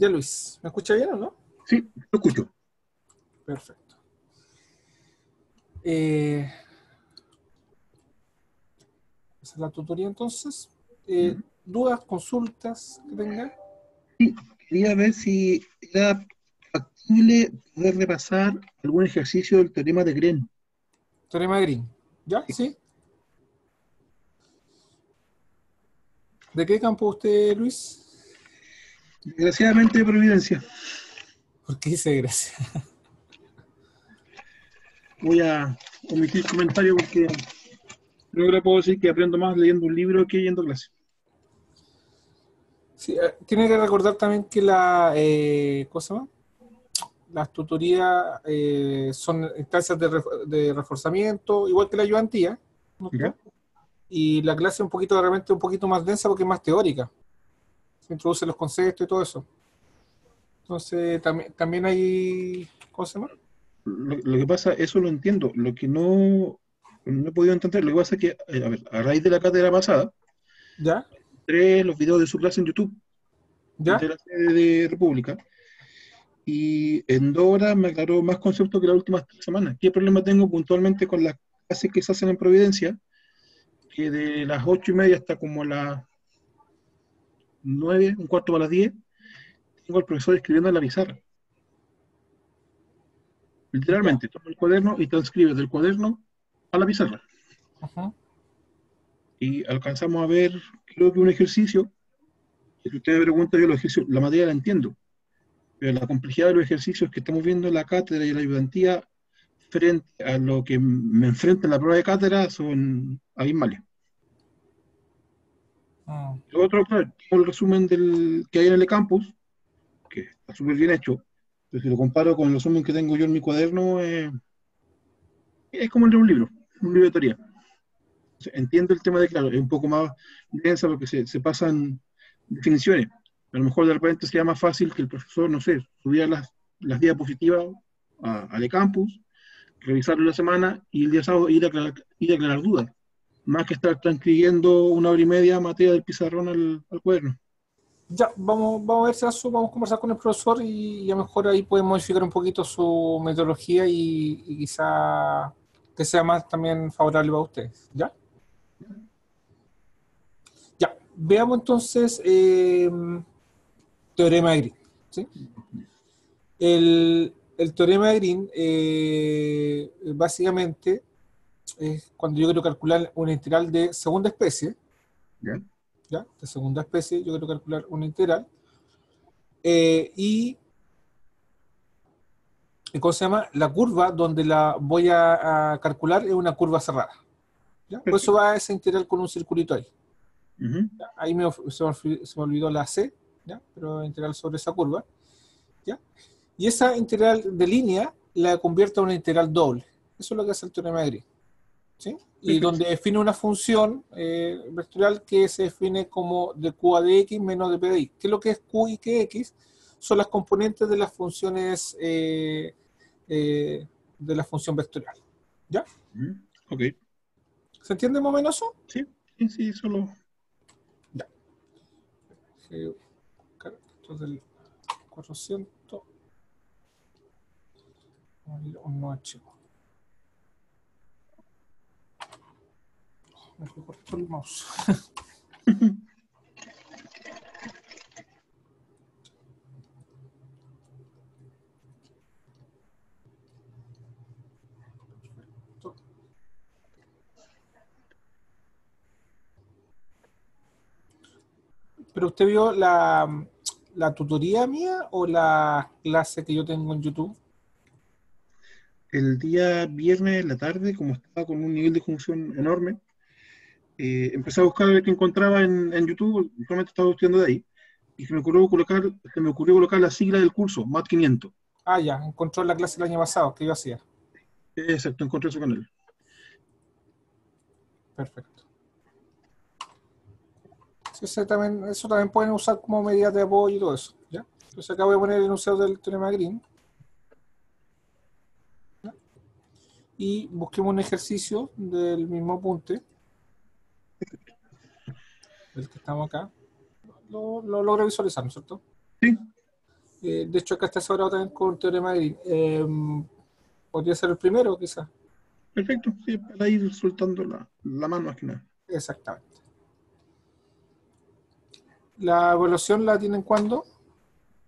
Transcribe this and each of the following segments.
Ya Luis, ¿me escucha bien o no? Sí, lo escucho. Perfecto. Eh, Esa es la tutoría entonces. Ujú. ¿Dudas, consultas que tenga? Sí, quería ver si era factible poder repasar algún ejercicio del teorema de Green. Teorema de Green. ¿Ya? Sí. ¿Sí? ¿De qué campo usted, Luis? Desgraciadamente de Providencia. ¿Por qué dice gracia? Voy a omitir comentario porque creo que le puedo decir que aprendo más leyendo un libro que yendo a clase. Sí, tiene que recordar también que ¿cómo se llama? Las tutorías son instancias de reforzamiento, igual que la ayudantía, ¿no ¿Ya? está? Y la clase un poquito, de repente, un poquito más densa porque es más teórica. Se introducen los conceptos y todo eso. Entonces, también hay, ¿cómo se llama? Lo que pasa, eso lo entiendo. Lo que no he podido entender, lo que pasa es que, a ver, a raíz de la cátedra pasada, ¿Ya? entré los videos de su clase en YouTube, ¿Ya? de la sede de República, y en 2 horas me aclaró más conceptos que las últimas 3 semanas. ¿Qué problema tengo puntualmente con las clases que se hacen en Providencia? Que de las 8:30 hasta como las 9, un cuarto para las 10, tengo al profesor escribiendo en la pizarra. Ya. Literalmente, toma el cuaderno y transcribe del cuaderno a la pizarra. Ajá. Y alcanzamos a ver, creo que un ejercicio, que si usted me pregunta, yo los ejercicios, la materia la entiendo, pero la complejidad de los ejercicios que estamos viendo en la cátedra y en la ayudantía frente a lo que me enfrenta en la prueba de cátedra son abismales. Mm. Lo otro, claro, tengo el resumen que hay en el campus, que está súper bien hecho, pero si lo comparo con el resumen que tengo yo en mi cuaderno, es como el de un libro de teoría. Entiendo el tema de, claro, es un poco más densa porque se pasan definiciones. A lo mejor de repente sería más fácil que el profesor, no sé, subiera las diapositivas al eCampus, revisarlo la semana y el día sábado ir a aclarar dudas, más que estar transcribiendo 1 hora y media materia del pizarrón al cuaderno. Ya, vamos a ver si acaso vamos a conversar con el profesor y a lo mejor ahí podemos modificar un poquito su metodología y quizá que sea más también favorable para ustedes. ¿Ya? Ya, veamos entonces teorema de Green. ¿Sí? El teorema de Green básicamente es cuando yo quiero calcular una integral de segunda especie, ¿Ya? ¿ya? De segunda especie, yo quiero calcular una integral y ¿cómo se llama? La curva donde la voy a calcular es una curva cerrada. ¿Ya? Por eso Perfecto. va esa integral con un circulito ahí. Ujú. ¿Ya? Ahí se me olvidó la C, ¿ya? Pero integral sobre esa curva. ¿Ya? Y esa integral de línea la convierte en una integral doble. Eso es lo que hace el teorema de Green. ¿Sí? Y Perfecto. donde define una función vectorial que se define como de Q a de X menos de P de Y. ¿Qué es lo que es Q y qué X? Son las componentes de las funciones de la función vectorial. ¿Ya? Ujú. Ok. ¿Se entiende más o menos eso? Sí, sí, sí, solo. Ya. Esto es del 400. Un archivo. Me recortó el mouse. ¿Pero usted vio la tutoría mía o la clase que yo tengo en YouTube? El día viernes en la tarde, como estaba con un nivel de función enorme, empecé a buscar el que encontraba en YouTube, solamente estaba estudiando de ahí, y se me ocurrió colocar la sigla del curso, MAT 500. Ah, ya, encontró la clase el año pasado que yo hacía. Exacto, encontré su canal. Perfecto. Sí, eso también pueden usar como medida de apoyo y todo eso. ¿Ya? Entonces acá voy a poner el enunciado del teorema Green. ¿Ya? Y busquemos un ejercicio del mismo apunte, del que estamos acá. Lo logro visualizar, ¿no es cierto? Sí, De hecho, acá está sobrado también con teorema de Green. Podría ser el primero, quizás. Perfecto, sí, para ir soltando la mano más que nada. Exactamente. ¿La evaluación la tienen cuándo?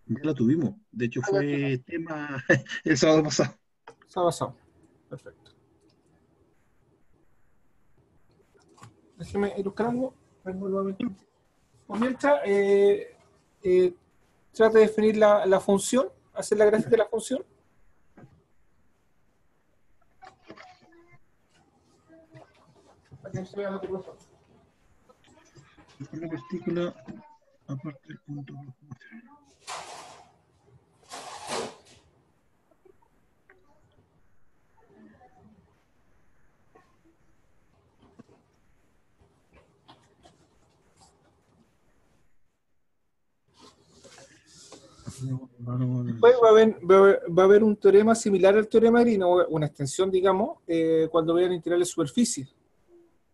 Ya la tuvimos. De hecho, Ah, ya tienen. fue tema el sábado pasado. Se ha pasado. Perfecto. Déjeme ir buscando. Vengo nuevamente. Pues mientras, trate de definir la función, hacer la gráfica de la función. Para que no se vea lo que pasó. La partícula, aparte del punto. Después va a haber un teorema similar al teorema de Green, o una extensión, digamos, cuando vean integrales de superficie,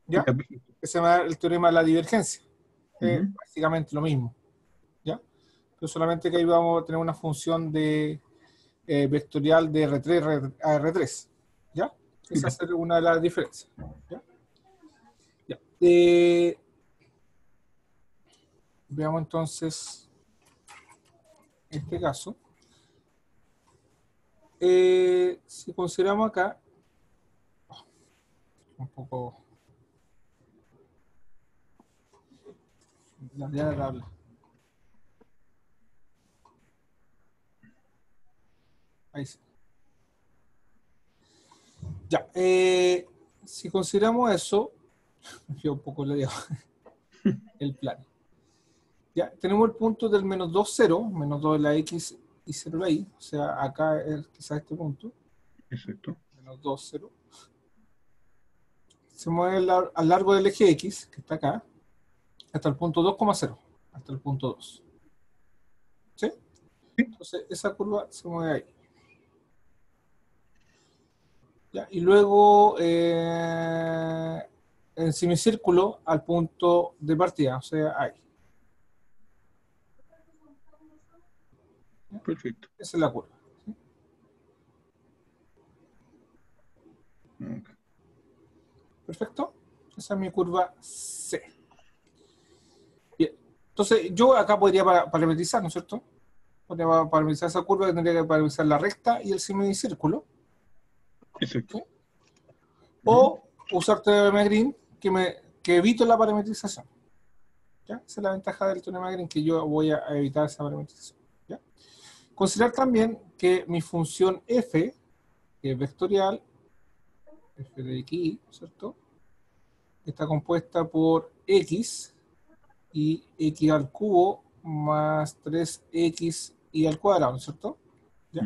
¿ya? Que se llama el teorema de la divergencia. Básicamente lo mismo, ¿ya? Pero solamente que ahí vamos a tener una función de vectorial de R3 a R3, ¿ya? Esa es una de las diferencias, ¿ya? Ya. Veamos entonces este caso. Si consideramos acá, un poco la idea de la tabla. Ahí sí. Ya, si consideramos eso, me fui un poco la idea, el plano. Ya, tenemos el punto del menos 2, 0, menos 2 en la X y 0 en la Y, o sea, acá es quizás este punto. Exacto. Menos 2, 0. Se mueve al largo del eje X, que está acá, hasta el punto 2,0, hasta el punto 2. ¿Sí? Entonces, esa curva se mueve ahí. ¿Ya? Y luego, en semicírculo, al punto de partida, o sea, ahí. ¿Ya? Perfecto. Esa es la curva. ¿Sí? Okay. Perfecto. Esa es mi curva C. Bien. Entonces, yo acá podría parametrizar, ¿no es cierto? Podría parametrizar esa curva, tendría que parametrizar la recta y el semicírculo. Exacto. ¿Sí? O usar teorema de Green, que evito la parametrización. ¿Ya? Esa es la ventaja del teorema de Green, que yo voy a evitar esa parametrización. ¿Ya? Considerar también que mi función f, que es vectorial, f de x, ¿cierto? Está compuesta por x y x al cubo más 3x y al cuadrado, ¿no es cierto? ¿Ya?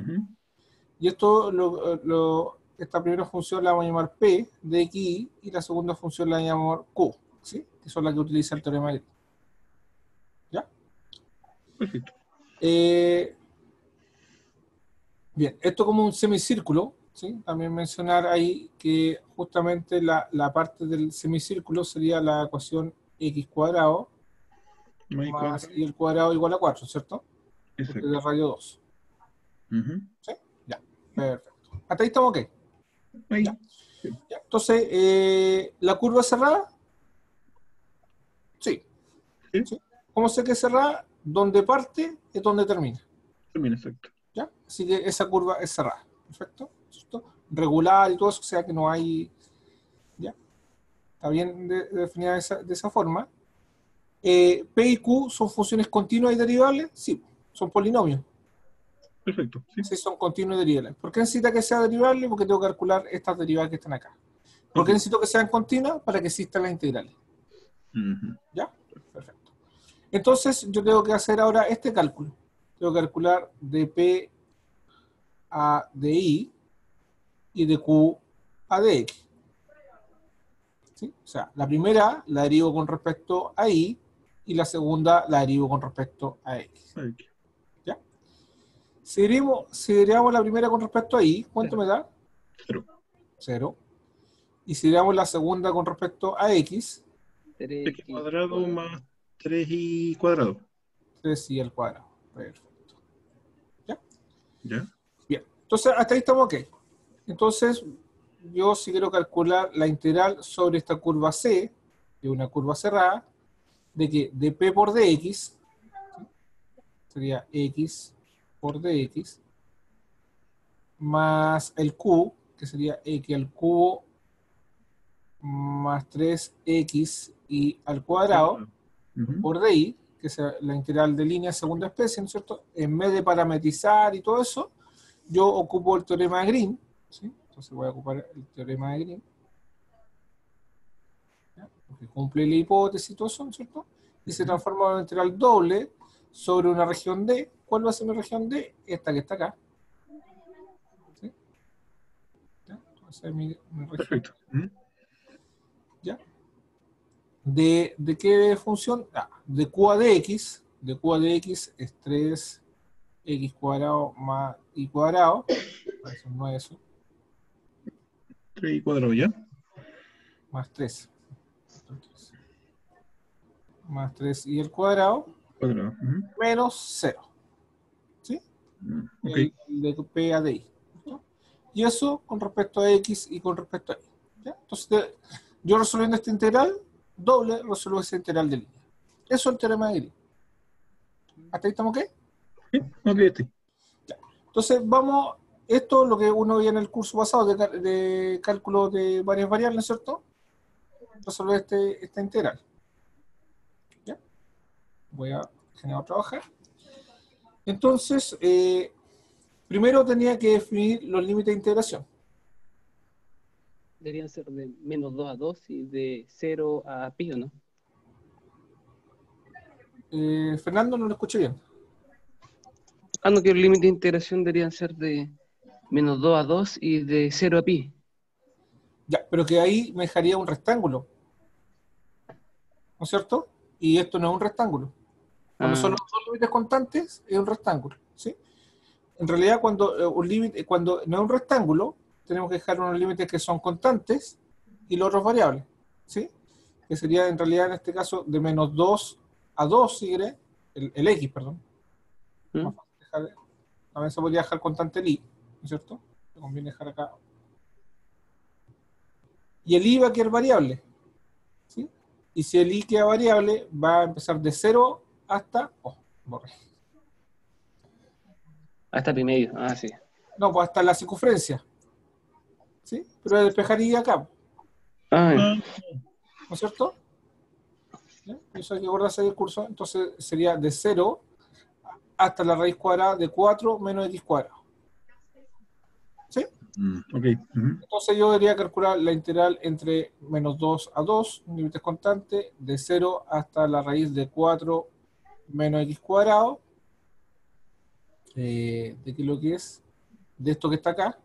Y esto, esta primera función la vamos a llamar p de x y la segunda función la vamos a llamar q, ¿sí? Que son las que utiliza el teorema de Green. ¿Ya? Perfecto. Bien, esto como un semicírculo, ¿sí? También mencionar ahí que justamente la parte del semicírculo sería la ecuación x cuadrado Más más cuadrado. y el cuadrado igual a 4, ¿cierto? Porque es de Exacto. radio 2. ¿Sí? Ya, Sí. perfecto. Hasta ahí estamos ok. Ya. Ahí. Sí. Ya. Entonces, ¿la curva es cerrada? Sí. Sí. ¿Sí? ¿Cómo sé que es cerrada? Donde parte es donde termina. Termina, exacto. ¿Ya? Así que esa curva es cerrada. Perfecto. ¿Cierto? Regular y todo eso, o sea que no hay. ¿Ya? Está bien definida de esa forma. P y Q son funciones continuas y derivables. Sí, son polinomios. Perfecto. Sí. Sí, son continuos y derivables. ¿Por qué necesita que sea derivable? Porque tengo que calcular estas derivadas que están acá. ¿Por qué Ok. necesito que sean continuas? Para que existan las integrales. ¿Ya? Perfecto. Entonces, yo tengo que hacer ahora este cálculo. Tengo que calcular de P a dI y de Q a dx. ¿Sí? O sea, la primera la derivo con respecto a y la segunda la derivo con respecto a x. Aquí. ¿Ya? Si derivamos la primera con respecto a y, ¿cuánto me da? 0. 0. Y si derivamos la segunda con respecto a x, 3 3x cuadrado cuadrado. más 3y cuadrado. 3y al cuadrado. Perfecto. ¿Ya? Bien, entonces hasta ahí estamos ok. Entonces, yo si quiero calcular la integral sobre esta curva C, de una curva cerrada, de que de P por dx, ¿sí? Sería x por dx, más el q, que sería x al cubo, más 3x y al cuadrado, Ujú. por di, que es la integral de línea segunda especie, ¿no es cierto? En vez de parametrizar y todo eso, yo ocupo el teorema de Green, ¿sí? Entonces voy a ocupar el teorema de Green, ¿ya? Porque cumple la hipótesis y todo eso, ¿no es cierto? Y se transforma en una integral doble sobre una región D. ¿Cuál va a ser mi región D? Esta que está acá, ¿sí? ¿Ya? Entonces mi región, Perfecto. Ujú. ¿ya? ¿De qué función? De Q a dx. De Q a dx es 3x cuadrado más y cuadrado. Eso no es eso. 3 y cuadrado, ¿ya? Más 3. Más 3 y el cuadrado. Cuadrado. Ujú. Menos 0. ¿Sí? Ok. El de P a DI. ¿No? Y eso con respecto a X y con respecto a Y. ¿Ya? Entonces, yo resolviendo esta integral, doble resuelvo esa integral de línea. Eso es el teorema de Green. ¿Hasta ahí estamos qué? Sí, ok, este. Ya. Entonces, vamos, esto es lo que uno veía en el curso pasado de cálculo de varias variables, ¿cierto? Resolver esta integral. ¿Ya? Voy a generar otra hoja. Entonces, primero tenía que definir los límites de integración. Deberían ser de menos 2 a 2 y de 0 a pi, ¿o no? Fernando, no lo escuché bien. Ah, no, que el límite de integración deberían ser de menos 2 a 2 y de 0 a pi. Ya, pero que ahí me dejaría un rectángulo, ¿no es cierto? Y esto no es un rectángulo. Cuando son Ah, los dos límites constantes, es un rectángulo, ¿sí? En realidad, cuando un límite, cuando no es un rectángulo, tenemos que dejar unos límites que son constantes y los otros variables, ¿sí? Que sería en realidad en este caso de menos 2 a 2, si quiere, el x, perdón. ¿mm? Más fácil también se podría dejar constante el i, ¿no es cierto? Me conviene dejar acá. Y el i va a quedar variable, ¿sí? Y si el i queda variable, va a empezar de 0 hasta... Oh, borré. Hasta pi medio. Ah, sí. No, pues hasta la circunferencia, ¿sí? Pero despejaría acá, Ah, Ah, ¿no es cierto? ¿Ya? Eso hay que acordarse del curso. Entonces sería de 0 hasta la raíz cuadrada de 4 menos x cuadrado, ¿sí? ok. Ujú. Entonces yo debería calcular la integral entre menos 2 a 2, un límite constante, de 0 hasta la raíz de 4 menos x cuadrado, de que lo que es, de esto que está acá,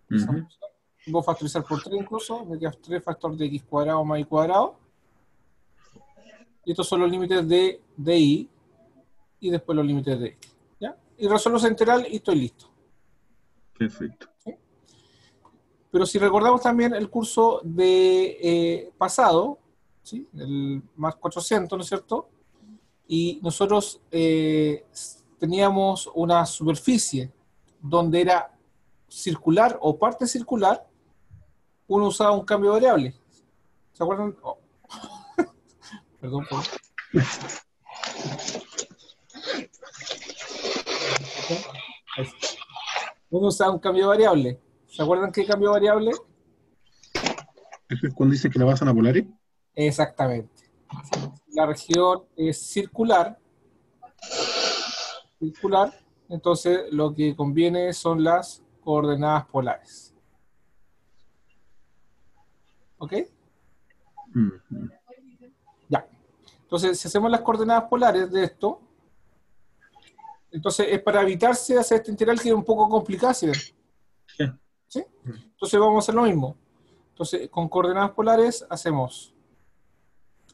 esa Ujú. función. Voy a factorizar por 3 incluso, me queda 3 factor de x cuadrado más y cuadrado, y estos son los límites de y y después los límites de x, ¿ya? Y resuelvo esa integral y estoy listo. Perfecto. ¿Sí? Pero si recordamos también el curso de pasado, ¿sí? El más 400, ¿no es cierto? Y nosotros teníamos una superficie donde era circular o parte circular, uno usaba un cambio de variable. ¿Se acuerdan? Oh, perdón por... Ahí sí. Uno usaba un cambio de variable. ¿Se acuerdan qué cambio de variable? Eso es cuando dicen que la basan a polares. Exactamente. ¿Sí? La región es circular, entonces lo que conviene son las coordenadas polares. ¿Ok? Ujú. Ya. Entonces, si hacemos las coordenadas polares de esto, entonces es para evitarse hacer esta integral que es un poco complicada, ¿sí ven? Sí. ¿Sí? Entonces vamos a hacer lo mismo. Entonces, con coordenadas polares hacemos,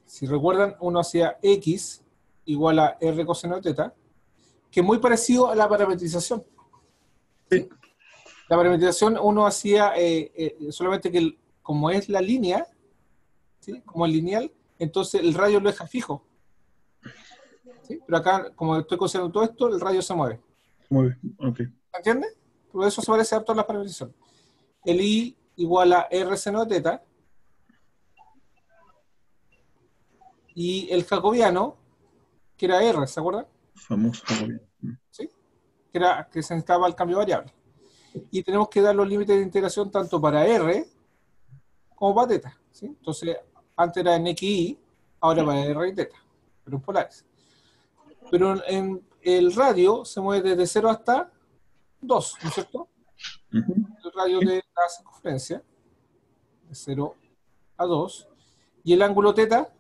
si recuerdan, uno hacía x igual a r coseno de teta, que es muy parecido a la parametrización. Sí. ¿Sí? La parametrización uno hacía solamente que como es la línea, ¿sí? Como es lineal, entonces el radio lo deja fijo. ¿Sí? Pero acá, como estoy considerando todo esto, el radio se mueve. Muy bien. Ok. ¿Entiendes? Por eso se parece harto a la parametrización. El I igual a R seno de teta. Y el jacobiano, que era R, ¿se acuerdan? Famoso jacobiano. ¿Sí? Que se necesitaba el cambio variable. Y tenemos que dar los límites de integración tanto para R como para teta. ¿Sí? Entonces, antes era en XY, ahora para R y teta, pero en polares. Pero en el radio se mueve desde 0 hasta 2, ¿no es cierto? El radio de la circunferencia, de 0 a 2. Y el ángulo teta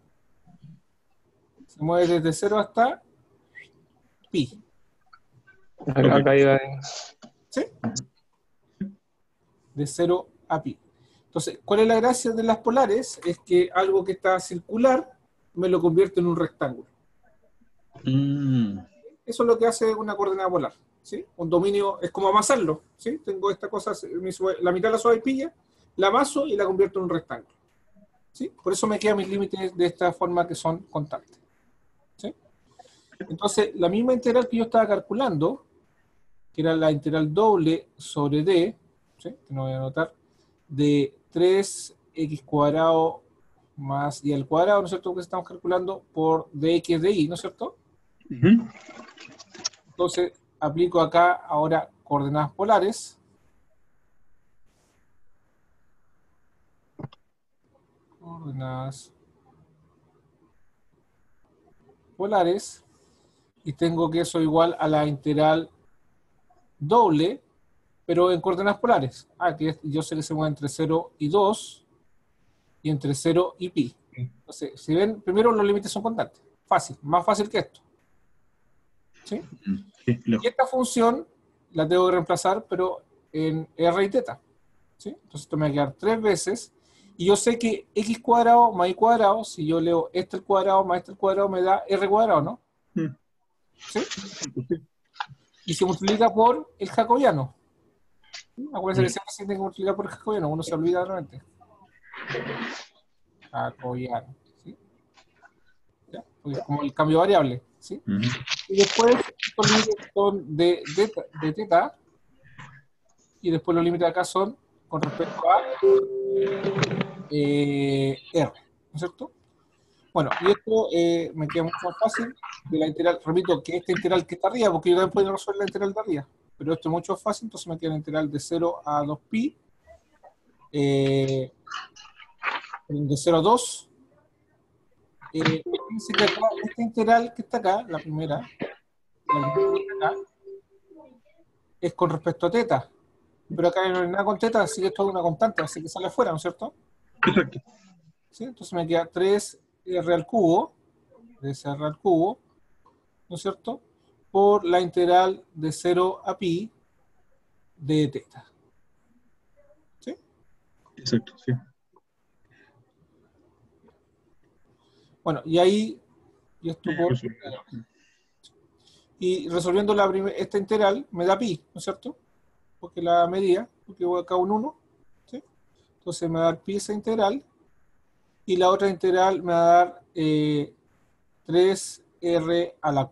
se mueve desde 0 hasta pi. Acá iba. ¿Sí? De 0 a pi. Entonces, ¿cuál es la gracia de las polares? Es que algo que está circular me lo convierte en un rectángulo. Eso es lo que hace una coordenada polar. ¿Sí? Un dominio es como amasarlo. ¿Sí? Tengo esta cosa, la mitad de la sopaipilla, la amaso y la convierto en un rectángulo. ¿Sí? Por eso me quedan mis límites de esta forma que son constantes. ¿Sí? Entonces, la misma integral que yo estaba calculando, que era la integral doble sobre d, ¿sí? Que no voy a anotar, de 3x cuadrado más y al cuadrado, ¿no es cierto? Que estamos calculando por dx de y, ¿no es cierto? Entonces, aplico acá ahora coordenadas polares. Coordenadas polares. Y tengo que eso igual a la integral doble, pero en coordenadas polares. Que yo sé que se mueve entre 0 y 2 y entre 0 y pi. Entonces, si ven, primero los límites son constantes. Fácil, más fácil que esto. ¿Sí? Sí, Y esta función la tengo que reemplazar, pero en r y teta. ¿Sí? Entonces esto me va a quedar 3 veces. Y yo sé que x cuadrado más y cuadrado, si yo leo este al cuadrado más este al cuadrado, me da r cuadrado, ¿no? ¿Sí? Y se multiplica por el jacobiano. Acuérdense que siempre se tiene que multiplicar por el jacobiano, uno se olvida realmente. Jacobiano. ¿Sí? ¿Ya? Porque es como el cambio variable. ¿Sí? Y después estos límites son de teta, y después los límites acá son con respecto a R, ¿no es cierto? Bueno, y esto me queda mucho más fácil de la integral, repito, que esta integral que está arriba, porque yo también puedo resolver la integral de arriba, pero esto es mucho más fácil, entonces me queda la integral de 0 a 2pi, de 0 a 2. Fíjense que acá, esta integral que está acá, la primera que está acá, es con respecto a teta, pero acá no hay nada con teta, así que esto es una constante, así que sale afuera, ¿no es cierto? Exacto. ¿Sí? Entonces me queda 3r al cubo, 3r al cubo, ¿no es cierto? Por la integral de 0 a pi de teta. ¿Sí? Exacto, sí. Bueno, y ahí, y esto por... Y resolviendo esta integral me da pi, ¿no es cierto? Porque la medida, porque voy acá un 1, ¿sí? Entonces me va a dar pi esa integral, y la otra integral me va a dar 3r a la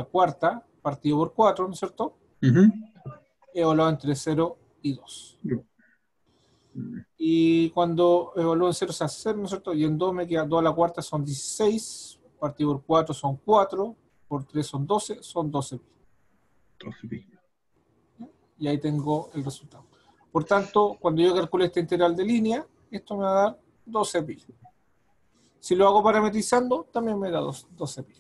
cuarta, partido por 4, ¿no es cierto? Evaluado entre 0 y 2. Y cuando evalúo en 0 se hace 0, ¿no es cierto? Y en 2 me queda 2 a la cuarta, son 16, partido por 4 son 4, por 3 son 12, son 12 pi. 12 pi. Y ahí tengo el resultado. Por tanto, cuando yo calculo esta integral de línea, esto me va a dar 12 pi. Si lo hago parametrizando, también me da 12 pi.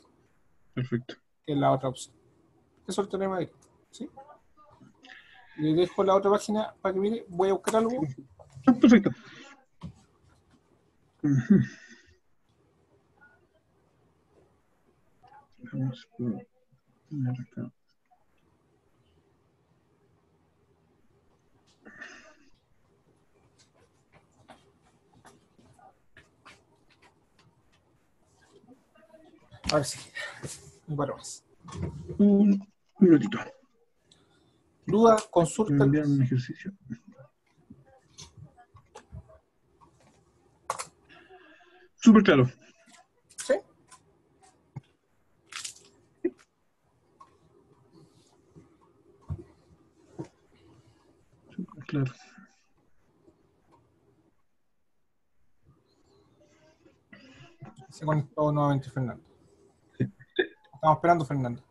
Perfecto. Que es la otra opción. Eso es el teorema directo. ¿Sí? Le dejo la otra página para que mire. Voy a buscar algo. Perfecto. Vamos a poner acá. A ver si. Un paro más. Un minutito. Duda, Me consulta. envían un ejercicio. Súper claro. ¿Sí? Claro. Se conectó nuevamente Fernando. Estamos esperando, Fernando.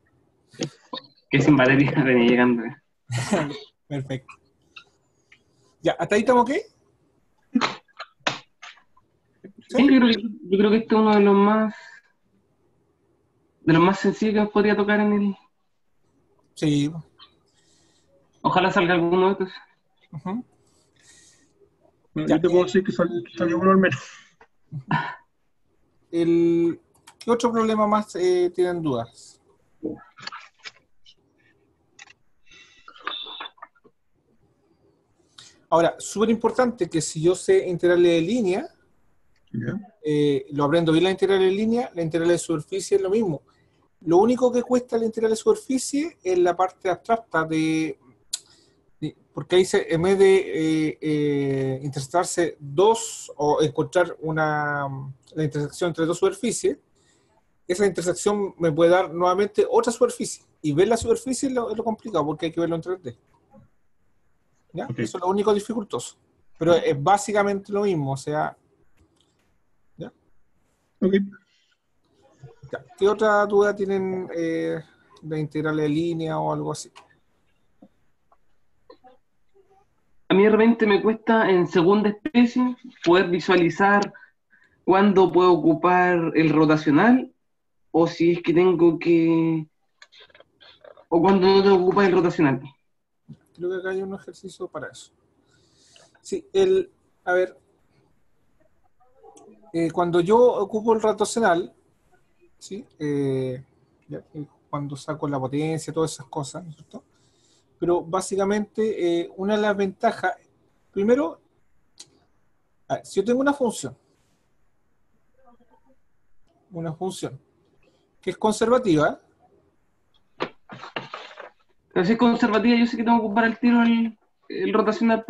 Que sin batería venía llegando. Perfecto. Ya, ¿hasta ahí estamos qué? Sí, yo creo que este es uno de los más sencillos que nos podría tocar en el. Sí. Ojalá salga alguno de estos. Ujú. Bueno, Ya, yo te puedo decir que salió uno al menos. ¿Qué otro problema más tienen dudas? Ahora, súper importante que si yo sé integrales de línea, ¿Ya? lo aprendo bien la integral de línea, la integral de superficie es lo mismo. Lo único que cuesta la integral de superficie es la parte abstracta porque ahí en vez de intersectarse dos o encontrar la intersección entre dos superficies, esa intersección me puede dar nuevamente otra superficie. Y ver la superficie es lo complicado porque hay que verlo en 3D. ¿Ya? Ok. Eso es lo único dificultoso. Pero es básicamente lo mismo, o sea. ¿Ya? Ok. Ya. ¿Qué otra duda tienen de integral de línea o algo así? A mí de repente me cuesta en segunda especie poder visualizar cuándo puedo ocupar el rotacional o si es que tengo que. O cuándo no tengo que ocupar el rotacional. Creo que acá hay un ejercicio para eso. Sí, a ver, cuando yo ocupo el rotacional, ¿sí? Cuando saco la potencia, todas esas cosas, ¿no es cierto? Pero básicamente una de las ventajas, primero, a ver, si yo tengo una función que es conservativa, Pero si es conservativa, yo sé que tengo que ocupar el tiro el rotacional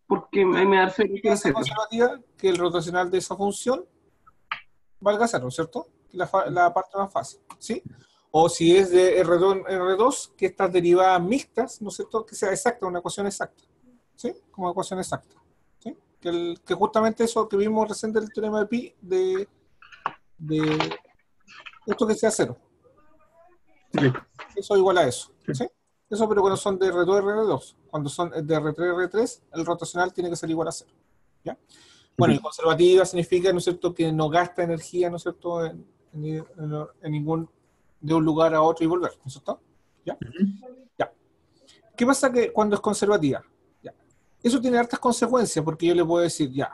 porque ahí me da cero, ¿qué quiero hace cero. conservativa? Que el rotacional de esa función valga cero, ¿cierto? La parte más fácil, ¿sí? O si es de R2, que estas derivadas mixtas, ¿no es cierto? Que sea exacta, una ecuación exacta, ¿sí? Como ecuación exacta, ¿sí? Que justamente eso que vimos recién del teorema de Pi, de esto que sea cero, ¿sí? Ok. Eso igual a eso, Sí. ¿sí? Eso, pero cuando son de R2 a R2. Cuando son de R3 a R3, el rotacional tiene que ser igual a cero, ¿ya? Bueno, y conservativa significa, ¿no es cierto?, que no gasta energía, ¿no es cierto?, en ningún, de un lugar a otro y volver, ¿no es cierto? ¿Ya? Ujú. Ya. ¿Qué pasa que cuando es conservativa? Ya. Eso tiene hartas consecuencias, porque yo le puedo decir, ya,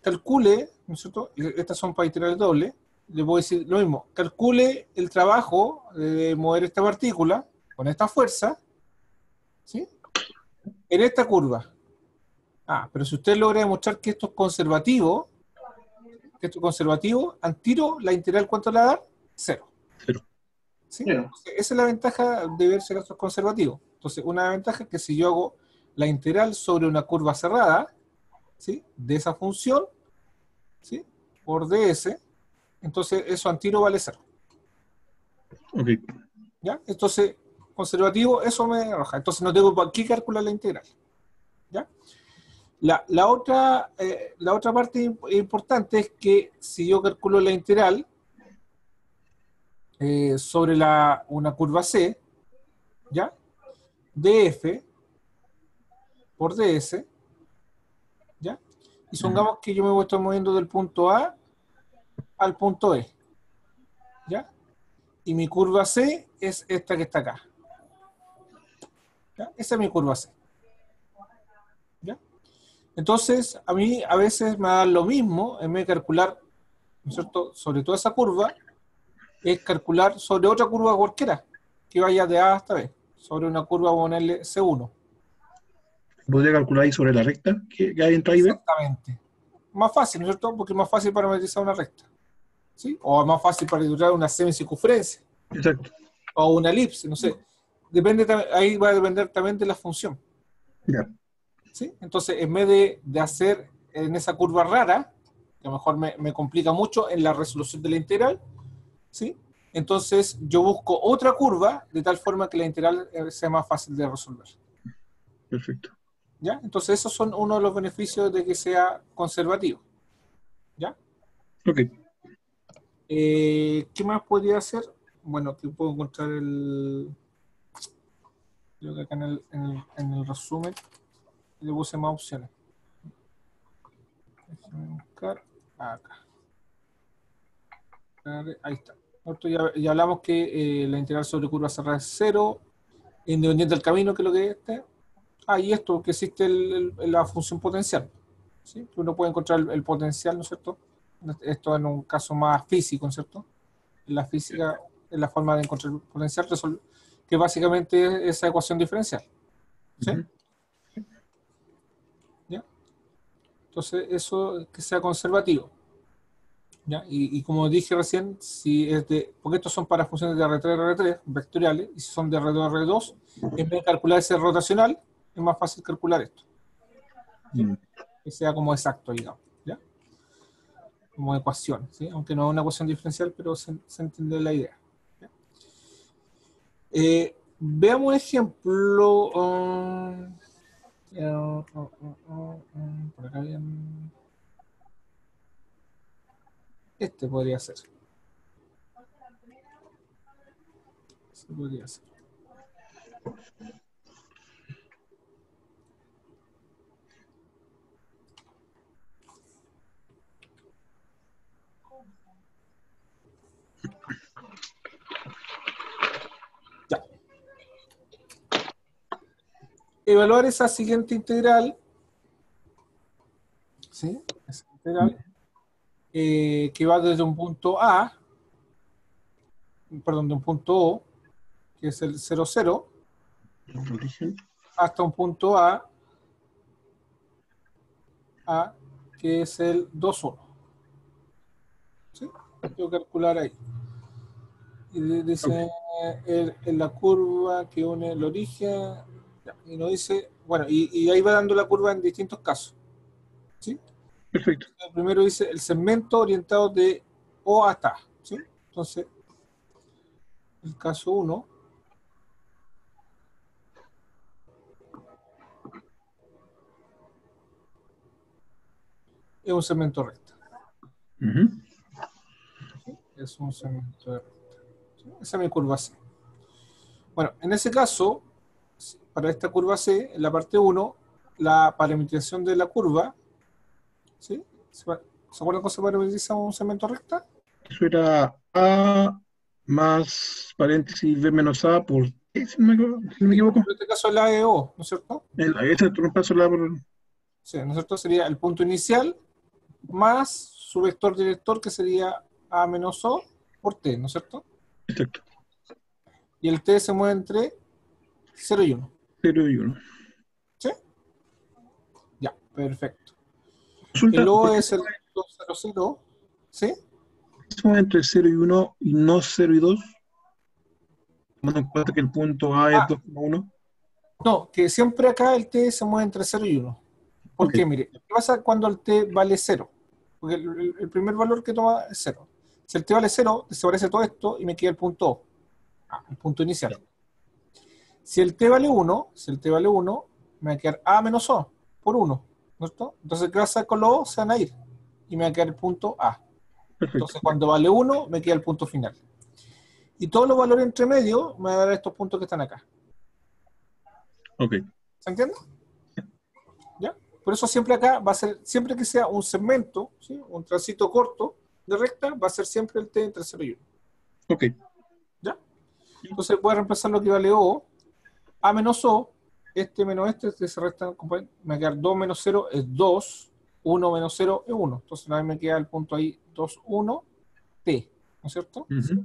calcule, ¿no es cierto?, estas son para integrales dobles, le puedo decir lo mismo, calcule el trabajo de mover esta partícula con esta fuerza, ¿sí?, en esta curva. Ah, pero si usted logra demostrar que esto es conservativo, al tiro, la integral, ¿cuánto le va a dar? Cero. Cero. ¿Sí? Cero. Entonces, esa es la ventaja de verse que esto es conservativo. Entonces, una ventaja es que si yo hago la integral sobre una curva cerrada, ¿sí?, de esa función, ¿sí?, por ds, entonces eso al tiro vale cero. Ok. ¿Ya? Entonces, conservativo, eso me arroja. Entonces no tengo por qué calcular la integral. ¿Ya? La otra parte importante es que si yo calculo la integral sobre una curva C, ¿ya?, df por ds, ¿ya? Y supongamos que yo me voy a estar moviendo del punto A al punto E, ¿ya? Y mi curva C es esta que está acá, ¿ya? Esa es mi curva C, ¿ya? Entonces, a mí a veces me da lo mismo, en vez de calcular, ¿no es cierto?, sobre toda esa curva, es calcular sobre otra curva cualquiera, que vaya de A hasta B, sobre una curva, vamos a ponerle C1. Podría calcular ahí sobre la recta que hay entre A y B. Exactamente. Más fácil, ¿no es cierto? Porque es más fácil parametrizar una recta, ¿sí? O es más fácil parametrizar una semicircunferencia, Exacto. o una elipse, no sé. Ahí va a depender también de la función, Ya. ¿sí? Entonces, en vez de hacer en esa curva rara, que a lo mejor me complica mucho en la resolución de la integral, ¿sí? Entonces, yo busco otra curva de tal forma que la integral sea más fácil de resolver. Perfecto. ¿Ya? Entonces esos son uno de los beneficios de que sea conservativo. ¿Ya? Ok. ¿Qué más podría hacer? Bueno, aquí puedo encontrar creo que acá en el resumen le puse más opciones. Déjame buscar acá. Ahí está. Nosotros ya hablamos que la integral sobre curva cerrada es 0, independiente del camino, que es lo que es este. Y esto, que existe la función potencial. ¿Sí? Que uno puede encontrar el potencial, ¿no es cierto? Esto en un caso más físico, ¿no es cierto? En la física es la forma de encontrar el potencial, que básicamente es esa ecuación diferencial. ¿Sí? Ujú. ¿Ya? Entonces, eso que sea conservativo. ¿Ya? Y como dije recién, si es porque estos son para funciones de R3, R3, vectoriales, y si son de R2, R2, en vez de calcular ese rotacional, es más fácil calcular esto. ¿Sí? Mm. Que sea como exacto, digamos. ¿Ya? Como ecuación, ¿sí? Aunque no es una ecuación diferencial, pero se entiende la idea. ¿Ya? Veamos un ejemplo. Por acá bien. Este podría ser. Este podría ser. Ya. Evaluar esa siguiente integral. ¿Sí? Esa integral. Que va desde un punto A, perdón, de un punto O, que es el 0, 0, Origen. hasta un punto A, que es el 2, 1. ¿Sí? Tengo que calcular ahí. Y dice en la curva que une el origen, y nos dice, bueno, y ahí va dando la curva en distintos casos. ¿Sí? Perfecto. El primero dice el segmento orientado de O hasta A. ¿Sí? Entonces, el caso 1 es un segmento recto. Ujú. ¿Sí? Es un segmento de recta. ¿Sí? Esa es mi curva C. Bueno, en ese caso, para esta curva C, en la parte 1, la parametrización de la curva, ¿sí? ¿Se acuerdan cómo se parametriza un segmento recta? Eso era A más paréntesis B menos A por T, si no me Sí, equivoco. en este caso es la EO, ¿no es cierto? Ese trompazo la por. Sí, ¿no es cierto? Sería el punto inicial más su vector director, que sería A menos O por T, ¿no es cierto? Exacto. Y el T se mueve entre 0 y 1. 0 y 1. ¿Sí? Ya, perfecto. El Consulta, O ¿por qué es el 200, ¿sí? se mueve entre 0 y 1 y no 0 y 2? Tomando en cuenta que el punto A es Ah, 2,1. no, que siempre acá el T se mueve entre 0 y 1. ¿Por Ok, qué? Mire, ¿qué pasa cuando el T vale 0? Porque el primer valor que toma es 0. Si el T vale 0, desaparece todo esto y me queda el punto O, el punto inicial. Si el T vale 1, me va a quedar A menos O por 1, ¿cierto? Entonces, ¿qué va a hacer con los O? Se van a ir y me va a quedar el punto A. perfecto. Entonces, cuando vale 1, me queda el punto final. Y todos los valores entre medio me van a dar estos puntos que están acá. Ok, ¿Se entiende? ¿Ya? Por eso siempre acá va a ser, siempre que sea un segmento, ¿sí? Un tránsito corto de recta, va a ser siempre el T entre 0 y 1. ok. ¿Ya? Entonces voy a reemplazar lo que vale O, A menos O, este menos este se restan, me va a quedar 2 menos 0 es 2, 1 menos 0 es 1. Entonces a mí me queda el punto ahí 2, 1, T, ¿no es cierto? Ujú.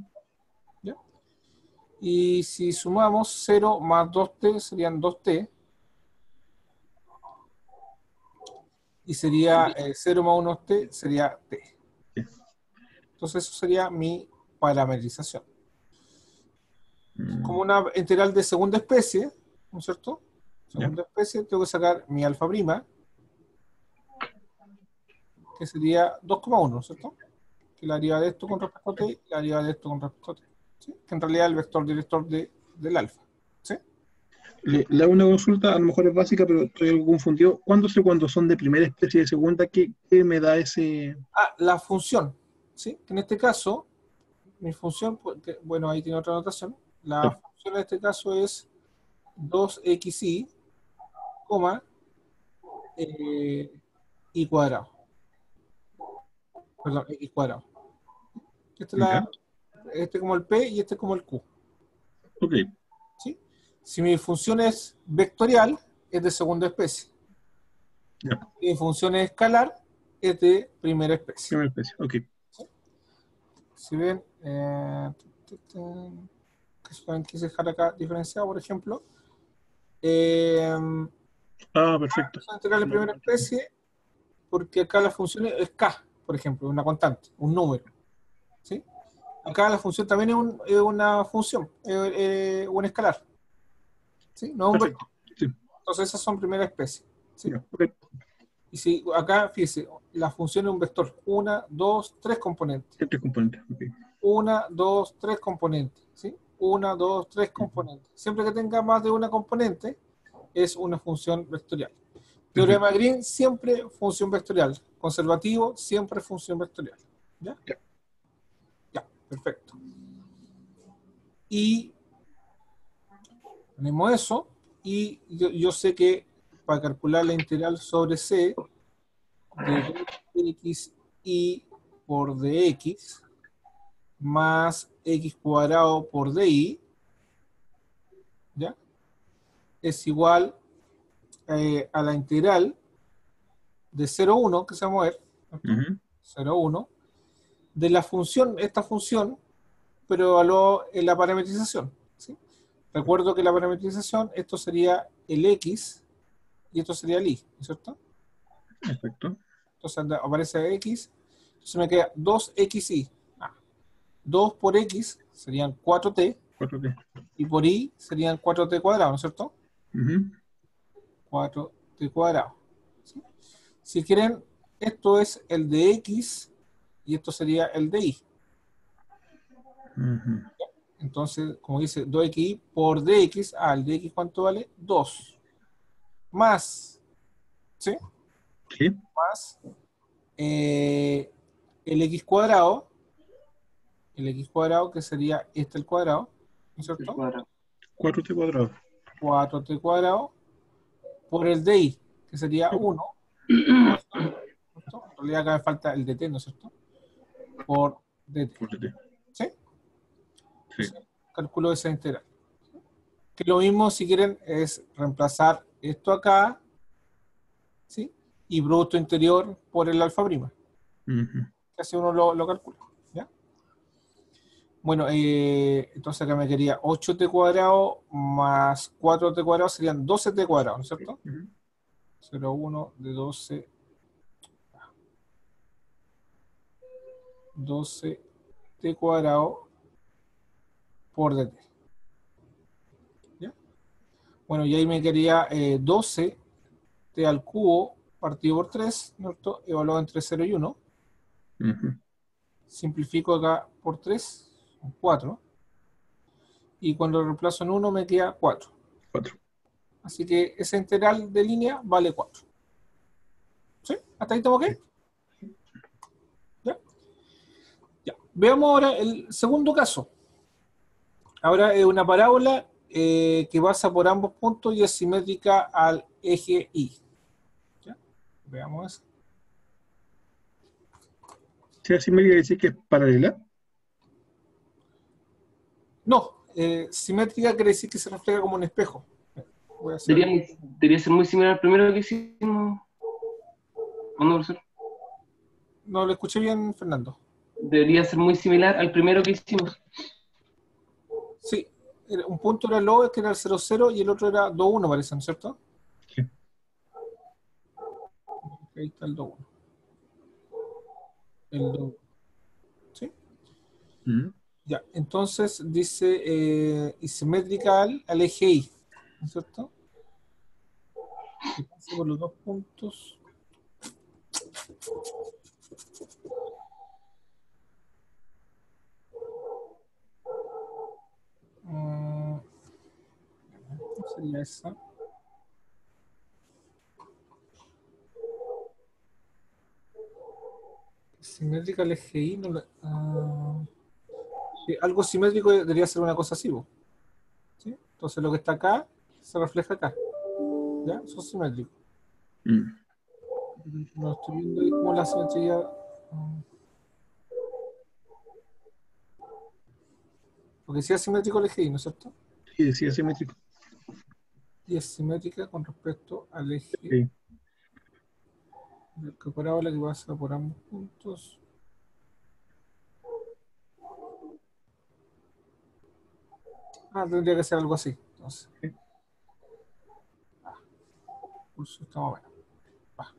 ¿Ya? Y si sumamos 0 más 2T serían 2T, y sería 0 más 1T sería T. Sí. Entonces eso sería mi parametrización. Mm, Como una integral de segunda especie, ¿no es cierto? ya, Segunda especie, tengo que sacar mi alfa prima, que sería 2,1, ¿no es cierto? Que la derivada de esto con respecto a t y la derivada de esto con respecto a t. ¿Sí? Que en realidad es el vector director del alfa. ¿Sí? Le hago una consulta, a lo mejor es básica, pero estoy algo confundido. ¿Cuándo sé cuándo son de primera especie y de segunda? ¿Qué me da ese...? La función, ¿sí? Que en este caso, mi función, bueno, ahí tiene otra anotación. La Claro, función en este caso es 2xy, coma, y cuadrado. Perdón, x cuadrado. Esta es ya, este como el p y este como el q. ok, ¿Sí? Si mi función es vectorial, es de segunda especie. ya, Si mi función es escalar, es de primera especie. primera especie, ok. ¿Sí? Si ven, que saben quise dejar acá diferenciado, por ejemplo, Ah, perfecto. son integrales de primera especie porque acá la función es k, por ejemplo, una constante, un número. ¿Sí? Acá la función también es una función, un escalar. ¿Sí? No es un vector. Perfecto, sí, Entonces esas son primera especie. ¿Sí? ya, ok. Y si acá, fíjese, la función es un vector. Una, dos, tres componentes. Tres componentes, ok. Una, dos, tres componentes. ¿Sí? Una, dos, tres Ujú, componentes. Siempre que tenga más de una componente, es una función vectorial. Teorema perfecto, de Green, siempre función vectorial. Conservativo, siempre función vectorial. ¿Ya? ya. Ya, perfecto. Y tenemos eso. Y yo sé que para calcular la integral sobre C de 2xy por dx más x cuadrado por dy, ¿ya? Es igual a la integral de 0,1 que se va a mover, ¿cierto? Ujú, 0,1 de la función, esta función, pero evaluó en la parametrización, ¿sí? Recuerdo que la parametrización, esto sería el x y esto sería el y, ¿no es cierto? perfecto. Entonces aparece x, entonces me queda 2xy. 2 por x serían 4t, 4D. y por y serían 4t cuadrado, ¿no es cierto? Ujú, 4t cuadrado. ¿Sí? Si quieren, esto es el de x y esto sería el de y. ujú. Entonces, como dice 2xy por dx, el dx ¿cuánto vale? 2. Más, ¿sí? Sí, Más eh, el x cuadrado, que sería este el cuadrado, ¿no es El cierto? cuadrado. 4D cuadrado. 4t cuadrado por el di, que sería 1, ¿cierto? En realidad acá me falta el dt, ¿no es cierto? Por dt. 4D. ¿Sí? Sí. Entonces, calculo esa integral. Que lo mismo, si quieren, es reemplazar esto acá, ¿sí? Y producto interior por el alfa prima. Ujú. Así uno lo calcula. ¿Ya? Bueno, entonces acá me quería 8t cuadrado más 4t cuadrado serían 12t cuadrado, ¿no es cierto? Ujú. 0,1 de 12t cuadrado por dt. ¿Ya? Bueno, y ahí me quería 12 t al cubo partido por 3, ¿cierto? Evaluado entre 0 y 1. Ujú. Simplifico acá por 3, son 4. Y cuando lo reemplazo en 1 me queda 4. 4. Así que esa integral de línea vale 4. ¿Sí? ¿Hasta ahí estamos ok? ¿Ya? Ya. Veamos ahora el segundo caso. Ahora es una parábola que pasa por ambos puntos y es simétrica al eje Y. ¿Ya? Veamos eso. Si así me quiere decir que es paralela. No, simétrica quiere decir que se refleja como un espejo. Voy a hacer. Debería ser muy similar al primero que hicimos. ¿O no, profesor? No lo escuché bien, Fernando. Debería ser muy similar al primero que hicimos. Sí, un punto era el O, que era el 00, y el otro era 2,1, parece, ¿no es cierto? Sí. Ahí está el 2,1. El 2,1. ¿Sí? Ujú. Ya, entonces dice simétrica al eje Y, ¿no es cierto? Que pasa por los dos puntos. Mm, sería esa. Simétrica el eje Y. No sí, algo simétrico debería ser una cosa así, ¿no? ¿Sí? Entonces lo que está acá se refleja acá. ¿Ya? Eso es simétrico. Mm. No estoy viendo ahí como la simetría. Porque sí es simétrico el eje Y, ¿no es cierto? Sí, decía simétrico. Y es simétrica con respecto al eje Sí. del que parábola que pasa por ambos puntos. Tendría que ser algo así. Entonces, Sí. pulso está más o menos. Va.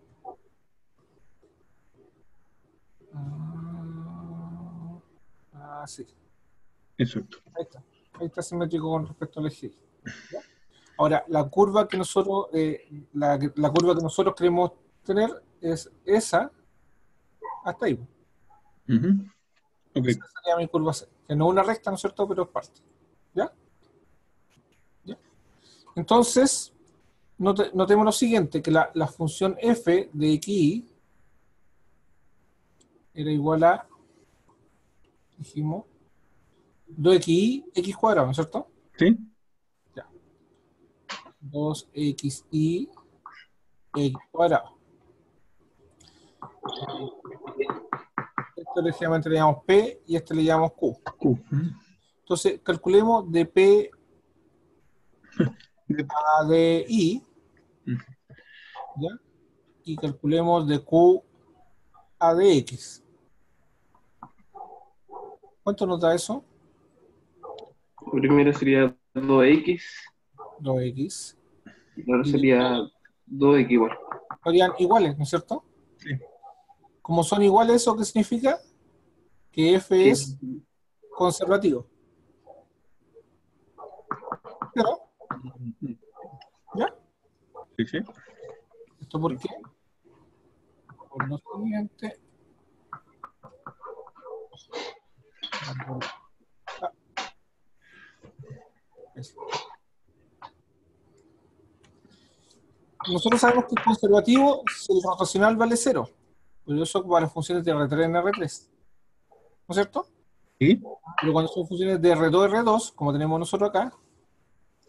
Sí. Exacto. Ahí está. Ahí está simétrico con respecto al eje Y. ¿Ya? Ahora, la curva que nosotros, la curva que nosotros queremos tener es esa hasta ahí. Ujú. Ok. Esa sería mi curva C. Que no es una recta, ¿no es cierto? Pero es parte. ¿Ya? ¿Ya? Entonces, notemos lo siguiente, que la función f de xy era igual a, dijimos, 2xy, x cuadrado, ¿no es cierto? ¿Sí? Ya. 2xy, x cuadrado. Esto ligeramente le llamamos P y este le llamamos Q. Q. Entonces, calculemos de P De- a de I, ¿ya? Y calculemos de Q a de X. ¿Cuánto nos da eso? Primero sería 2x, 2X. y ahora Y sería 2x igual. serían iguales, ¿no es cierto? Sí. Como son iguales, ¿eso qué significa? Que F Que es conservativo. ¿Pero? ¿Ya? Sí, sí. ¿Esto por qué? Por lo siguiente. Ah, eso. Nosotros sabemos que es conservativo si el rotacional vale 0. Por eso para las funciones de R3 en R3. ¿No es cierto? ¿Sí? Pero cuando son funciones de R2 R2, como tenemos nosotros acá,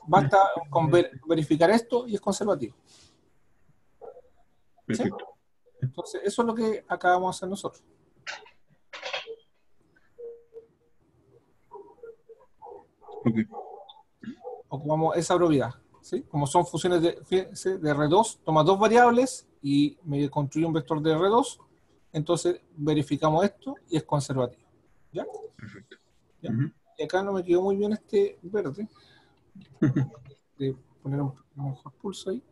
basta con verificar esto y es conservativo. ¿Sí? Perfecto. Entonces, eso es lo que acabamos de hacer nosotros. Ok. Ocupamos esa propiedad. ¿Sí? Como son funciones fíjense, de R2, toma dos variables y me construye un vector de R2, entonces verificamos esto y es conservativo. ¿Ya? Perfecto. ¿Ya? Ujú. Y acá no me quedó muy bien este verde, de poner un mejor pulso ahí.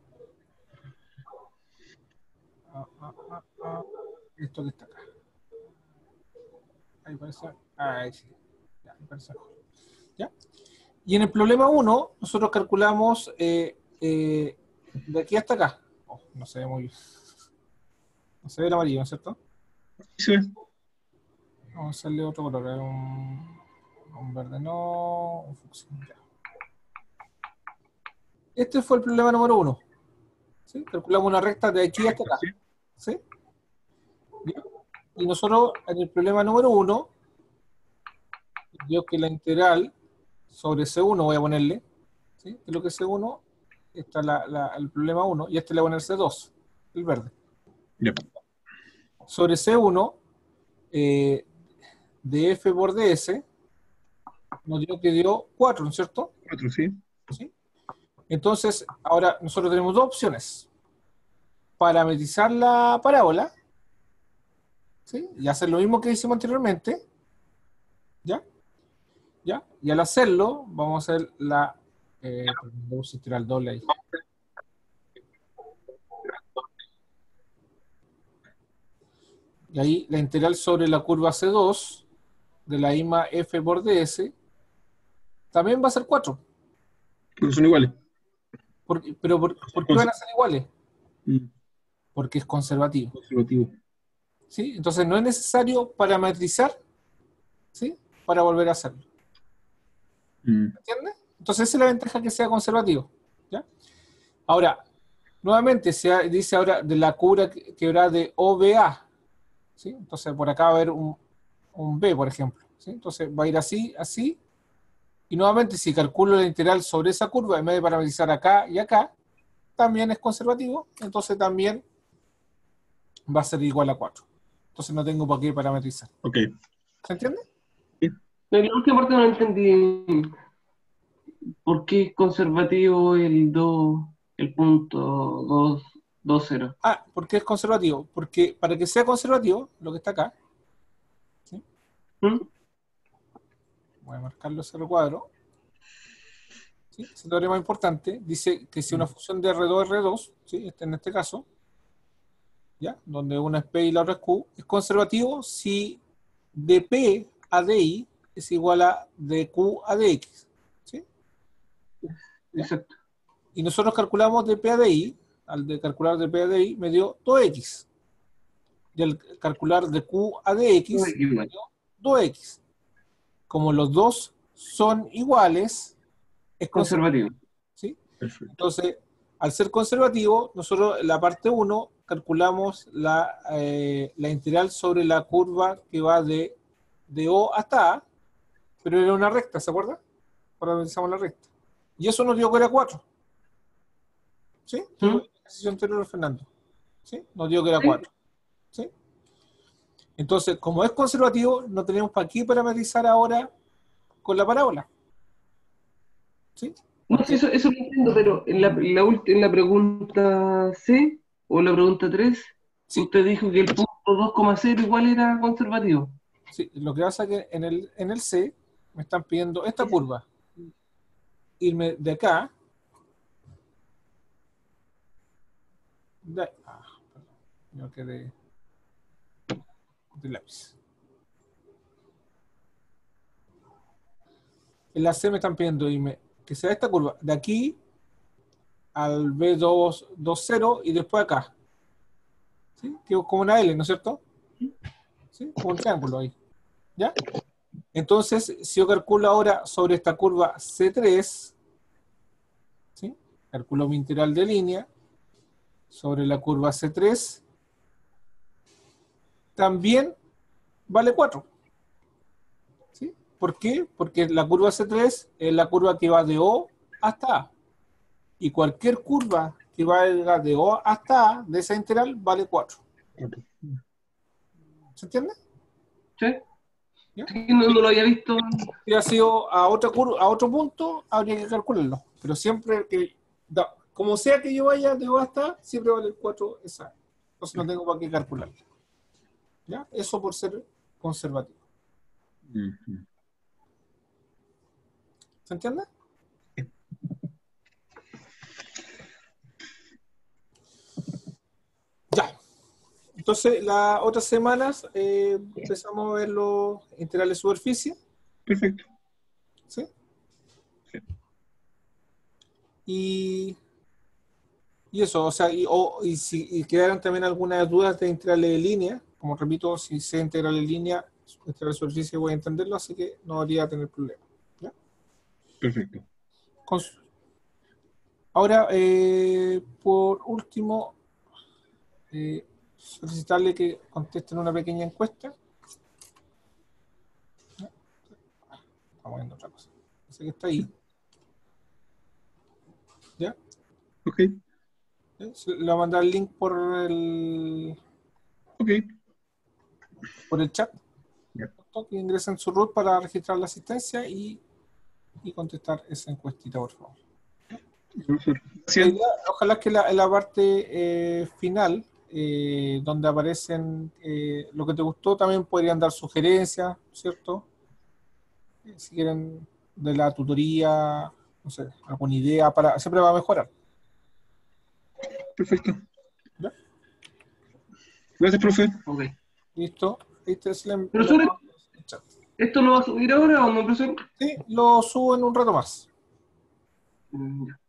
Esto que está acá. Ahí parece. Ahí sí. Ya, ahí parece mejor. ¿Ya? Y en el problema 1, nosotros calculamos de aquí hasta acá. Oh, no se ve muy bien. No se ve el amarillo, ¿no es cierto? Sí, sí. Vamos a hacerle otro color. Un verde no. Un fucsia. Ya. Este fue el problema número 1. ¿Sí? Calculamos una recta de aquí hasta acá. Sí. ¿Sí? ¿Ya? Y nosotros en el problema número 1, dio que la integral sobre C1 voy a ponerle, ¿sí? Que es lo que es C1, está el problema 1, y este le voy a poner C2, el verde. Ya. Sobre C1, de F por DS, nos dio que dio 4, ¿no es cierto? 4, sí. ¿Sí? Entonces, ahora nosotros tenemos dos opciones. Parametrizar la parábola, ¿sí? Y hacer lo mismo que hicimos anteriormente, ¿ya? ¿Ya? Y al hacerlo, vamos a hacer la... vamos a tirar el doble ahí. Y ahí la integral sobre la curva C2 de la misma F por DS también va a ser 4. Porque son iguales. Pero ¿por qué van a ser iguales? Mm. Porque es conservativo. Conservativo. ¿Sí? Entonces no es necesario parametrizar, ¿sí? Para volver a hacerlo. Mm. ¿Entiendes? Entonces esa es la ventaja que sea conservativo. ¿Ya? Ahora, nuevamente se dice ahora de la curva quebrada de OBA, ¿sí? Entonces por acá va a haber un B, por ejemplo, ¿sí? Entonces va a ir así, así, y nuevamente si calculo la integral sobre esa curva, en vez de parametrizar acá y acá, también es conservativo, entonces también va a ser igual a 4. Entonces no tengo por qué parametrizar. Ok. ¿Se entiende? En la última parte no entendí por qué es conservativo el punto 220. Ah, ¿por qué es conservativo? Porque para que sea conservativo, lo que está acá, ¿sí? ¿Mm? Voy a marcarlo ese recuadro. ¿Sí? Ese teorema importante dice que si una función de R2 R2, ¿sí? En este caso, ¿ya? Donde una es P y la otra es Q, es conservativo si dP a dI es igual a dQ a dx. ¿Sí? ¿Ya? Exacto. Y nosotros calculamos dP a dI, al de calcular dP a dI me dio 2x. Y al calcular dQ a dx me dio 2x. Como los dos son iguales, es conservativo. Conservativo. ¿Sí? Perfecto. Entonces, al ser conservativo, nosotros en la parte 1 calculamos la integral sobre la curva que va de O hasta A, pero era una recta, ¿se acuerda? Ahora pensamos la recta. Y eso nos dio que era 4. ¿Sí? ¿Mm? El ejercicio anterior, Fernando. ¿Sí? Nos dio que era Sí. 4. ¿Sí? Entonces, como es conservativo, no tenemos para qué parametrizar ahora con la parábola. ¿Sí? No, sí, eso lo entiendo, pero en la pregunta C o la pregunta 3, Sí. usted dijo que el punto 2,0 igual era conservativo. Sí, lo que pasa es que en el C me están pidiendo esta curva. Irme de acá. Perdón, yo quedé de lápiz. En la C me están pidiendo irme que sea esta curva. De aquí al B220 y después acá. ¿Sí? Que es como una L, ¿no es cierto? ¿Sí? Como un triángulo ahí. ¿Ya? Entonces, si yo calculo ahora sobre esta curva C3, ¿sí? Calculo mi integral de línea sobre la curva C3, también vale 4. ¿Sí? ¿Por qué? Porque la curva C3 es la curva que va de O hasta A. Y cualquier curva que vaya de O hasta A de esa integral vale 4. ¿Se entiende? ¿Sí? ¿Ya? Sí, no lo había visto. Si ha sido a otra curva, a otro punto, habría que calcularlo. Pero siempre que, como sea que yo vaya de O hasta A, siempre vale el 4 esa. Entonces no tengo para qué calcularlo. ¿Ya? Eso por ser conservativo. Ujú. ¿Se entiende? Ya. Entonces, las otras semanas empezamos a ver los integrales de superficie. Perfecto. ¿Sí? Sí. Y eso, o sea, y quedaron también algunas dudas de integrales de línea. Como repito, si sé integral en línea, integral de superficie voy a entenderlo, así que no debería tener problema. ¿Ya? Perfecto. Ahora, por último, solicitarle que contesten una pequeña encuesta. ¿Ya? Estamos viendo otra cosa. Así que está ahí. ¿Ya? Ok. Le voy a mandar el link Ok. por el chat. Ya. Que ingresen su root para registrar la asistencia y contestar esa encuestita, por favor. La Gracias. idea, ojalá que en la parte final, donde aparecen lo que te gustó, también podrían dar sugerencias, ¿cierto? Si quieren de la tutoría, no sé, alguna idea para, siempre va a mejorar. Perfecto. ¿Ya? Gracias, profe. Ok. Listo. Ahí te Profesor, el chat. ¿esto lo va a subir ahora o no, profesor? Sí, lo subo en un rato más. Ya.